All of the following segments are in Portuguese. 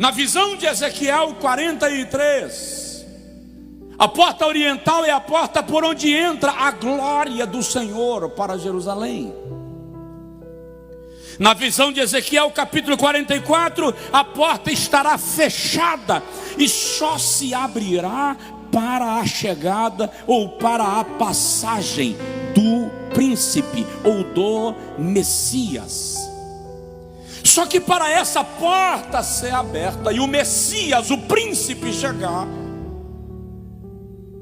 Na visão de Ezequiel 43, a porta oriental é a porta por onde entra a glória do Senhor para Jerusalém. Na visão de Ezequiel capítulo 44, a porta estará fechada e só se abrirá para a chegada ou para a passagem do príncipe ou do Messias. Só que para essa porta ser aberta e o Messias, o príncipe, chegar,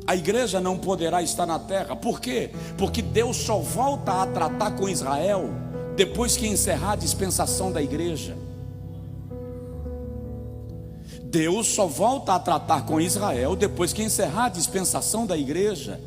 a igreja não poderá estar na terra. Por quê? Porque Deus só volta a tratar com Israel depois que encerrar a dispensação da igreja. Deus só volta a tratar com Israel depois que encerrar a dispensação da igreja.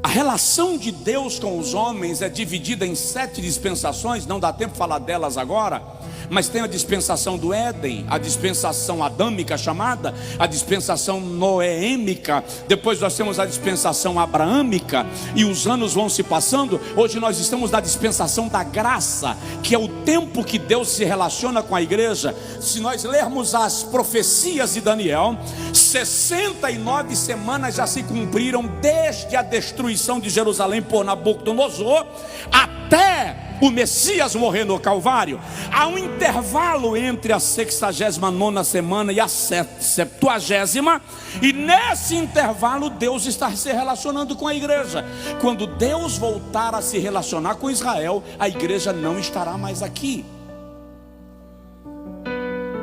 A relação de Deus com os homens é dividida em 7 dispensações, não dá tempo de falar delas agora, mas tem a dispensação do Éden, a dispensação adâmica chamada, a dispensação noêmica, depois nós temos a dispensação abraâmica, e os anos vão se passando. Hoje nós estamos na dispensação da graça, que é o tempo que Deus se relaciona com a igreja. Se nós lermos as profecias de Daniel, 69 semanas já se cumpriram desde a destruição de Jerusalém por Nabucodonosor até o Messias morrer no Calvário. Há um intervalo entre a 69ª semana e a 70ª, e nesse intervalo Deus está se relacionando com a igreja. Quando Deus voltar a se relacionar com Israel, a igreja não estará mais aqui.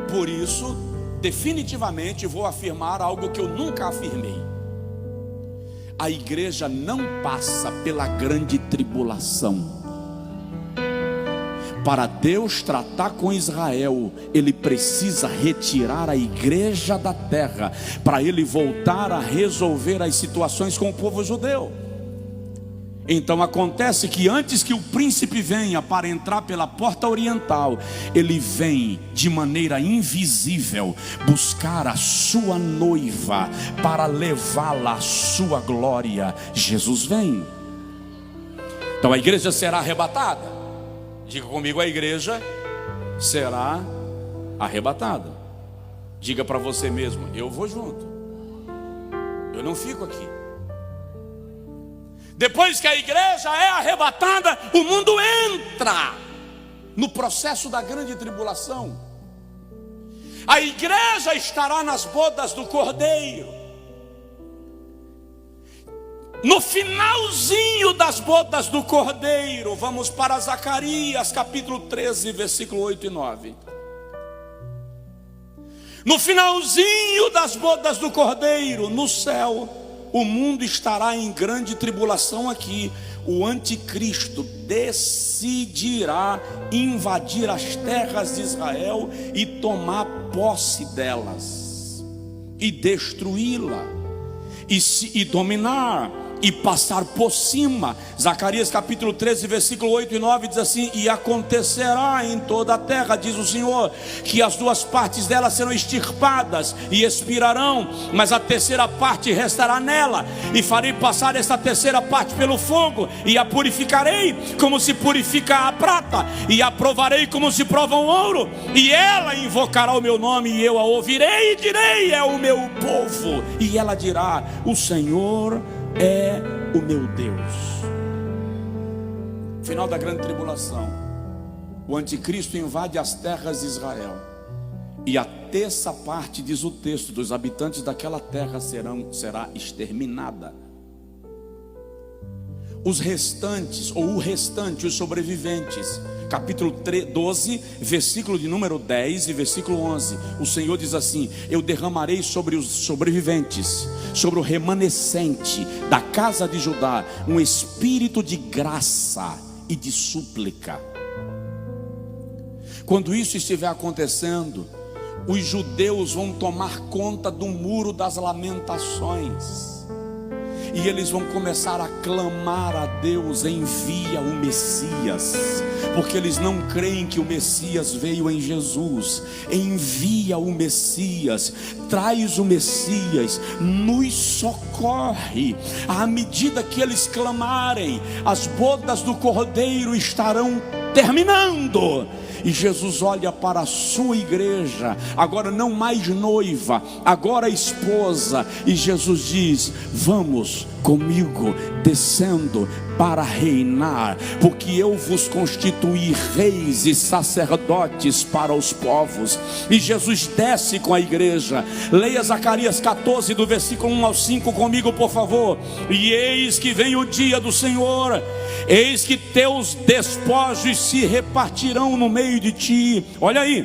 Por isso, definitivamente vou afirmar algo que eu nunca afirmei: a igreja não passa pela grande tribulação. Para Deus tratar com Israel, Ele precisa retirar a igreja da terra, para Ele voltar a resolver as situações com o povo judeu. Então acontece que antes que o príncipe venha para entrar pela porta oriental, ele vem de maneira invisível buscar a sua noiva para levá-la à sua glória. Jesus vem. Então a igreja será arrebatada. Diga comigo, a igreja será arrebatada. Diga para você mesmo: eu vou junto, eu não fico aqui. Depois que a igreja é arrebatada, o mundo entra no processo da grande tribulação. A igreja estará nas bodas do Cordeiro. No finalzinho das bodas do Cordeiro, vamos para Zacarias capítulo 13, versículo 8 e 9. No finalzinho das bodas do Cordeiro, no céu, o mundo estará em grande tribulação aqui. O anticristo decidirá invadir as terras de Israel e tomar posse delas, e destruí-la, e dominar, e passar por cima. Zacarias capítulo 13, versículo 8 e 9 diz assim: e acontecerá em toda a terra, diz o Senhor, que as 2 partes dela serão extirpadas e expirarão, mas a terceira parte restará nela, e farei passar esta terceira parte pelo fogo, e a purificarei como se purifica a prata, e a provarei como se prova o ouro, e ela invocará o meu nome, e eu a ouvirei e direi: é o meu povo. E ela dirá: o Senhor é o meu Deus. Final da grande tribulação, o anticristo invade as terras de Israel, e a terça parte, diz o texto, dos habitantes daquela terra será exterminada. Os restantes, ou o restante, os sobreviventes, capítulo 12, versículo de número 10 e versículo 11, o Senhor diz assim: eu derramarei sobre os sobreviventes, sobre o remanescente da casa de Judá, um espírito de graça e de súplica. Quando isso estiver acontecendo, os judeus vão tomar conta do muro das lamentações, e eles vão começar a clamar a Deus: envia o Messias, porque eles não creem que o Messias veio em Jesus. Envia o Messias, traz o Messias, nos socorre. À medida que eles clamarem, as bodas do Cordeiro estarão terminando. E Jesus olha para a sua igreja, agora não mais noiva, agora esposa, e Jesus diz: vamos comigo descendo para reinar, porque eu vos constituí reis e sacerdotes para os povos. E Jesus desce com a igreja. Leia Zacarias 14 do versículo 1 ao 5 comigo, por favor. E eis que vem o dia do Senhor, eis que teus despojos se repartirão no meio de ti. Olha aí,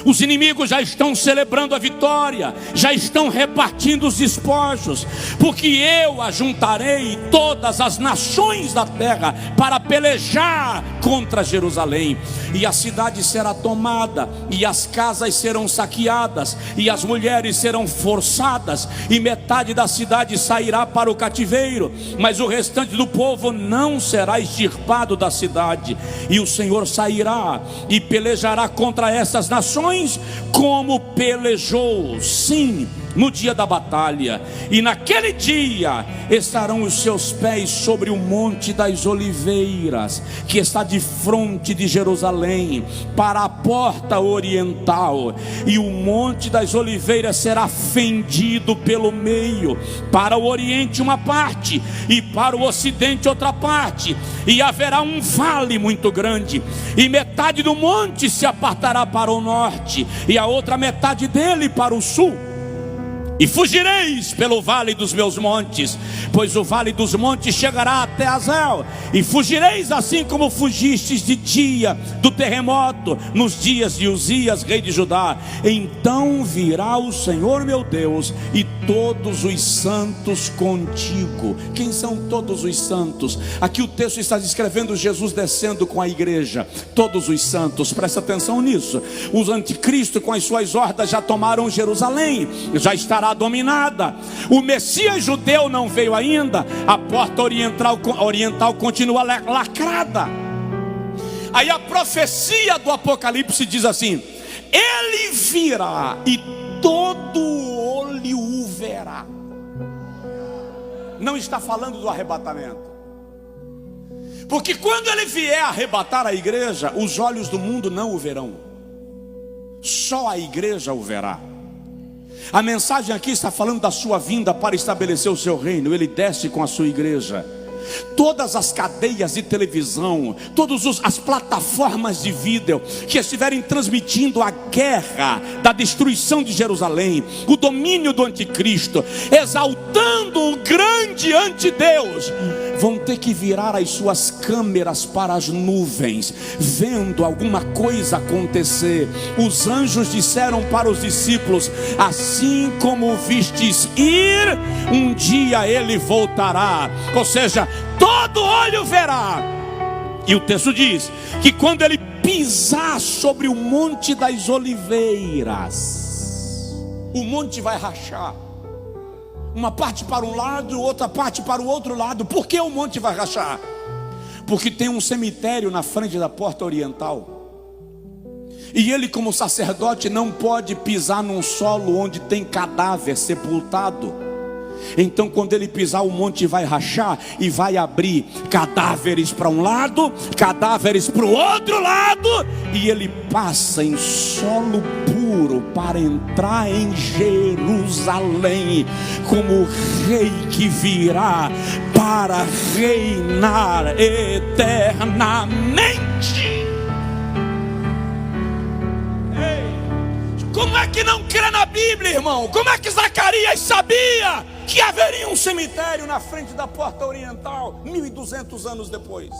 os inimigos já estão celebrando a vitória, já estão repartindo os despojos, porque eu ajuntarei todas as nações da terra para pelejar contra Jerusalém, e a cidade será tomada, e as casas serão saqueadas, e as mulheres serão forçadas, e metade da cidade sairá para o cativeiro, mas o restante do povo não será extirpado da cidade. E o Senhor sairá e pelejará contra essas nações, como pelejou, sim, no dia da batalha. E naquele dia estarão os seus pés sobre o monte das oliveiras, que está de fronte de Jerusalém, para a porta oriental. E o monte das oliveiras será fendido pelo meio, para o oriente uma parte, e para o ocidente outra parte. E haverá um vale muito grande, e metade do monte se apartará para o norte, e a outra metade dele para o sul. E fugireis pelo vale dos meus montes, pois o vale dos montes chegará até Azel. E fugireis assim como fugistes de dia do terremoto, nos dias de Uzias, rei de Judá. Então virá o Senhor meu Deus e todos os santos contigo. Quem são todos os santos? Aqui o texto está descrevendo Jesus descendo com a igreja. Todos os santos, presta atenção nisso. Os anticristo com as suas hordas já tomaram Jerusalém, já estará dominada. O Messias judeu não veio ainda, a porta oriental continua lacrada. Aí a profecia do Apocalipse diz assim: ele virá e todo olho o verá. Não está falando do arrebatamento, porque quando ele vier arrebatar a igreja, os olhos do mundo não o verão, só a igreja o verá. A mensagem aqui está falando da sua vinda para estabelecer o seu reino. Ele desce com a sua igreja. Todas as cadeias de televisão, todas as plataformas de vídeo que estiverem transmitindo a guerra da destruição de Jerusalém, o domínio do anticristo, exaltando o grande antideus, vão ter que virar as suas câmeras para as nuvens, vendo alguma coisa acontecer. Os anjos disseram para os discípulos: assim como o vistes ir, um dia ele voltará. Ou seja, todo olho verá. E o texto diz que quando ele pisar sobre o monte das oliveiras, o monte vai rachar, uma parte para um lado, outra parte para o outro lado. Por que o monte vai rachar? Porque tem um cemitério na frente da porta oriental, e ele, como sacerdote, não pode pisar num solo onde tem cadáver sepultado. Então quando ele pisar, o monte vai rachar e vai abrir cadáveres para um lado, cadáveres para o outro lado, e ele passa em solo puro para entrar em Jerusalém como o rei que virá para reinar eternamente. Como é que não crê na Bíblia, irmão? Como é que Zacarias sabia que haveria um cemitério na frente da porta oriental 1200 anos depois?